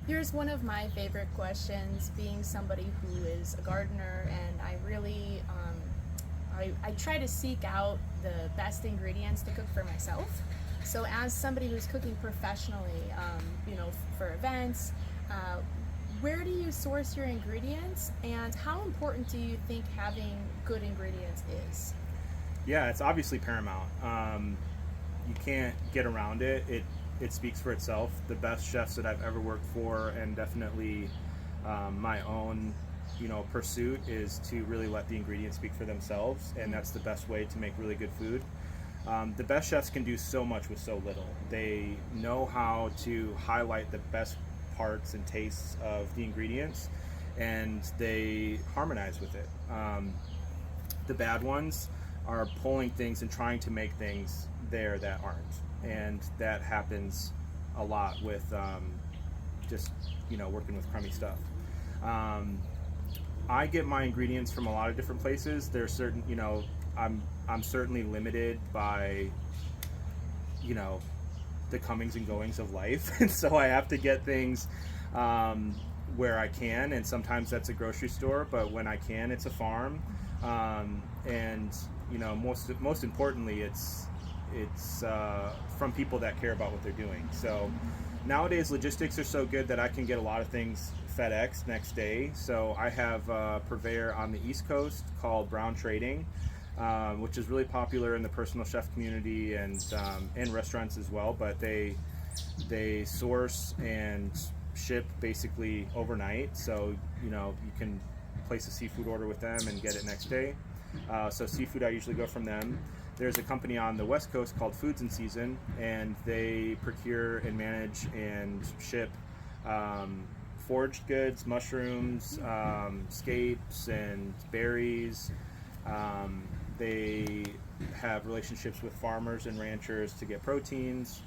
Here's one of my favorite questions, being somebody who is a gardener, and I try to seek out the best ingredients to cook for myself. So, as somebody who's cooking professionally, for events, uh, where do you source your ingredients, and how important do you think having good ingredients is? Yeah, it's obviously paramount. You can't get around it. It speaks for itself. The best chefs that I've ever worked for, and definitely my own, pursuit is to really let the ingredients speak for themselves, and that's the best way to make really good food. The best chefs can do so much with so little. They know how to highlight the best parts and tastes of the ingredients, and they harmonize with it. The bad ones are pulling things and trying to make things there that aren't, and that happens a lot with just working with crummy stuff. Um, I get my ingredients from a lot of different places. There's certain, I'm certainly limited by you know the comings and goings of life, and so I have to get things um, where I can, and sometimes that's a grocery store, but when I can, it's a farm, and most importantly, it's from people that care about what they're doing. So nowadays, logistics are so good that I can get a lot of things FedEx next day. So I have a purveyor on the East Coast called Brown Trading, which is really popular in the personal chef community and restaurants as well. But they source and ship basically overnight. So you can place a seafood order with them and get it next day. So seafood, I usually go from them. There's a company on the West Coast called Foods in Season, and they procure and manage and ship foraged goods, mushrooms, scapes, and berries. They have relationships with farmers and ranchers to get proteins.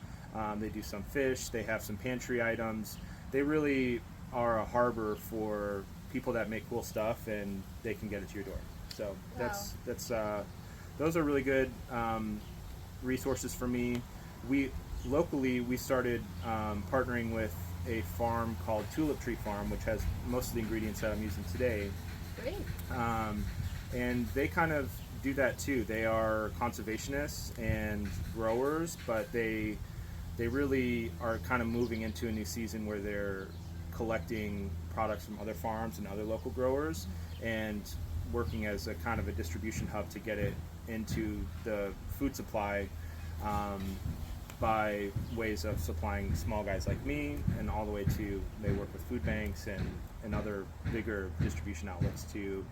They do some fish. They have some pantry items. They really are a harbor for people that make cool stuff, and they can get it to your door. So Wow. that's those are really good resources for me. We locally we started partnering with a farm called Tulip Tree Farm, which has most of the ingredients that I'm using today, Great. um, and they kind of do that too. They are conservationists and growers, but they really are kind of moving into a new season where they're collecting products from other farms and other local growers and working as a kind of a distribution hub to get it into the food supply, um, by ways of supplying small guys like me, and all the way to they work with food banks and other bigger distribution outlets to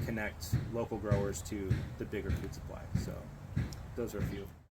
connect local growers to the bigger food supply. So those are a few.